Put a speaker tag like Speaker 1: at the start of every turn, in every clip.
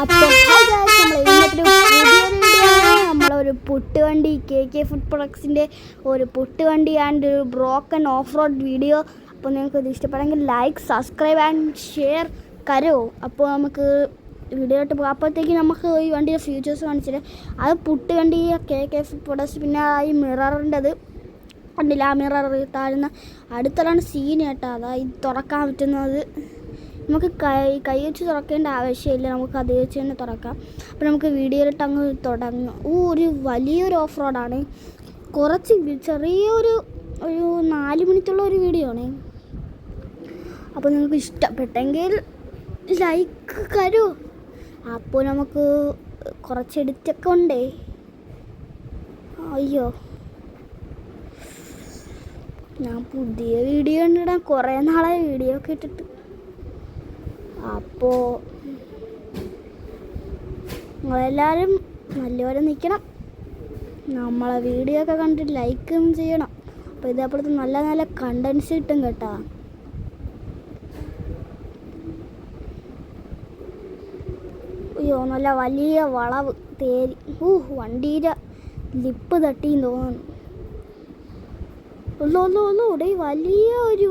Speaker 1: അപ്പോൾ hi guys, നമ്മൾ ഇന്നത്തെ പുതിയൊരു വീഡിയോ ആണ്. നമ്മളൊരു പുട്ടുവണ്ടി KK ഫുഡ് പ്രൊഡക്ട്സിൻ്റെ ഒരു പുട്ടുവണ്ടി ആൻഡ് ഒരു ബ്രോക്കൺ ഓഫ് റോഡ് വീഡിയോ. അപ്പോൾ നിങ്ങൾക്ക് ഇത് ഇഷ്ടപ്പെടുമെങ്കിൽ ലൈക്ക്, സബ്സ്ക്രൈബ് ആൻഡ് ഷെയർ കരോ. അപ്പോൾ നമുക്ക് വീഡിയോ ഇട്ട് പോകാം. അപ്പോഴത്തേക്ക് നമുക്ക് ഈ വണ്ടിയുടെ ഫ്യൂച്ചേഴ്സ് കാണിച്ചിട്ട് അത് പുട്ടുവണ്ടി KK ഫുഡ് പ്രൊഡക്ട്സ്. പിന്നെ ഈ മിററിൻ്റെത് കണ്ടില്ല, ആ മിറർ താഴ്ന്ന അടുത്താണ് സീൻ കേട്ടോ. അതാ ഇത് തുറക്കാൻ പറ്റുന്നത്. നമുക്ക് കൈ വെച്ച് തുറക്കേണ്ട ആവശ്യമില്ല, നമുക്ക് അത് വെച്ച് തന്നെ തുറക്കാം. അപ്പോൾ നമുക്ക് വീഡിയോയിലിട്ട് അങ്ങ് തുടങ്ങാം. ഒരു വലിയൊരു ഓഫ് റോഡാണ്, കുറച്ച് ചെറിയൊരു 4 മിനിറ്റുള്ള ഒരു വീഡിയോ ആണ്. അപ്പോൾ നിങ്ങൾക്ക് ഇഷ്ടപ്പെട്ടെങ്കിൽ ലൈക്ക് കരൂ. അപ്പോൾ നമുക്ക് കുറച്ച് എഡിറ്റൊക്കെ ഉണ്ടേ. അയ്യോ, ഞാൻ പുതിയ വീഡിയോ ഇടാൻ കുറേ നാളെ വീഡിയോ ഒക്കെ ഇട്ടിട്ട്. അപ്പോൾ നിങ്ങളെല്ലാവരും നല്ലപോലെ നിൽക്കണം, നമ്മളെ വീഡിയോ ഒക്കെ കണ്ടിട്ട് ലൈക്കും ചെയ്യണം. അപ്പോൾ ഇതേപോലത്തെ നല്ല നല്ല കണ്ടൻസ് കിട്ടും കേട്ടോ. അയ്യോ, നല്ല വലിയ വളവ് തേരി. വണ്ടിയുടെ ലിപ്പ് തട്ടിയും തോന്നുന്നു. ഇവിടെ വലിയ ഒരു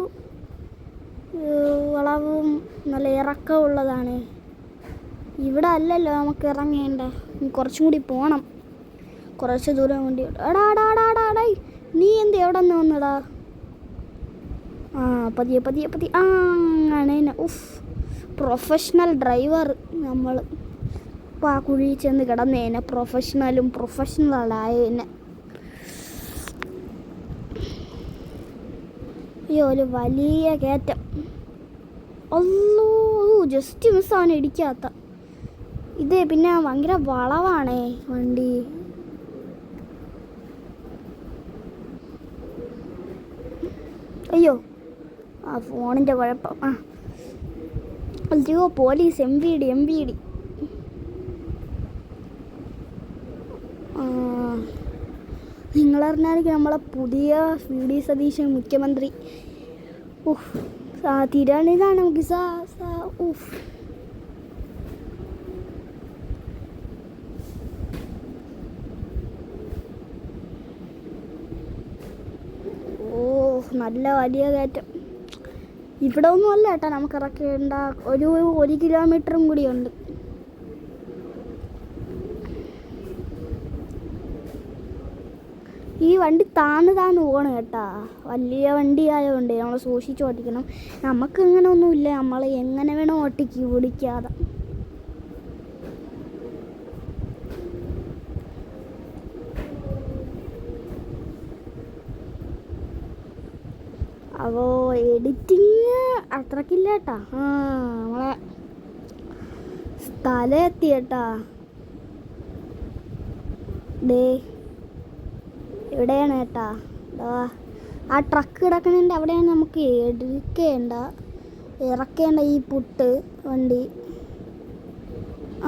Speaker 1: വളവും നല്ല ഇറക്കമുള്ളതാണ്. ഇവിടെ അല്ലല്ലോ നമുക്ക് ഇറങ്ങേണ്ട, കുറച്ചും കൂടി പോകണം, കുറച്ച് ദൂരം വേണ്ടി. എടാ നീ എന്ത് എവിടെ നിന്ന് വന്നടാ? പതിയെ പതിയെ പതിയെ അങ്ങനെ. പ്രൊഫഷണൽ ഡ്രൈവർ നമ്മൾ. അപ്പോൾ ആ കുഴി ചെന്ന് കിടന്നേനെ, പ്രൊഫഷണലായേനെ. അയ്യോ, ഒരു വലിയ കയറ്റം. ജസ്റ്റ് മിസ്സാണ് ഇടിക്കാത്ത ഇത്. പിന്നെ ഭയങ്കര വളവാണേ വണ്ടി. അയ്യോ, ആ ഫോണിൻ്റെ കുഴപ്പം. അയ്യോ, പോലീസ് എം വി ഡി. നിങ്ങളറിഞ്ഞായിരിക്കും നമ്മളെ പുതിയ VD സതീശൻ മുഖ്യമന്ത്രി. തിരുവനന്തപുരമാണ് നമുക്ക്. നല്ല വലിയ കയറ്റം. ഇവിടെ ഒന്നും അല്ല കേട്ടോ നമുക്ക് ഇറക്കേണ്ട, 1 കിലോമീറ്ററും കൂടിയുണ്ട്. ഈ വണ്ടി താന്ന് പോകണം കേട്ടാ, വലിയ വണ്ടി ആയതുകൊണ്ട് നമ്മൾ സൂക്ഷിച്ച് ഓട്ടിക്കണം. നമുക്ക് ഇങ്ങനെ ഒന്നുമില്ല, നമ്മൾ എങ്ങനെ വേണം ഓടിക്കാതെ. അപ്പോൾ എഡിറ്റിങ് അത്രക്കില്ല കേട്ടാ. നമ്മളെ സ്ഥലം എത്തി കേട്ടാ. ഇവിടെയാണ് കേട്ടാ. ആ ട്രക്ക് കിടക്കണതിൻ്റെ അവിടെയാണ് നമുക്ക് ഇറക്കേണ്ട ഈ പുട്ട് വണ്ടി.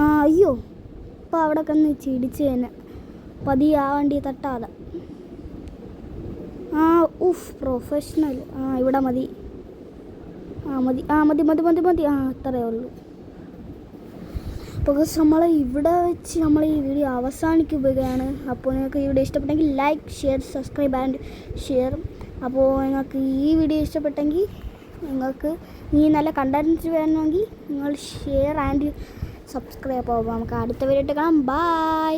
Speaker 1: അയ്യോ, ഇപ്പോൾ അവിടെ കന്ന് ചിടിച്ച് തന്നെ. പതിയെ ആ വണ്ടി തട്ടാതെ. പ്രൊഫഷണൽ. ഇവിടെ മതി. മതി. അത്രയേ ഉള്ളൂ. അപ്പോൾ നമ്മൾ ഇവിടെ വെച്ച് നമ്മൾ ഈ വീഡിയോ അവസാനിക്കുകയാണ്. അപ്പോൾ നിങ്ങൾക്ക് ഈ വീഡിയോ ഇഷ്ടപ്പെട്ടെങ്കിൽ like, share, subscribe and share. അപ്പോൾ നിങ്ങൾക്ക് ഈ വീഡിയോ ഇഷ്ടപ്പെട്ടെങ്കിൽ നിങ്ങൾക്ക് ഈ നല്ല കണ്ടൻറ്റ് വേണമെങ്കിൽ നിങ്ങൾ ഷെയർ ആൻഡ് സബ്സ്ക്രൈബ്. അപ്പോൾ നമുക്ക് അടുത്ത വീഡിയോ കാണാം. ബൈ.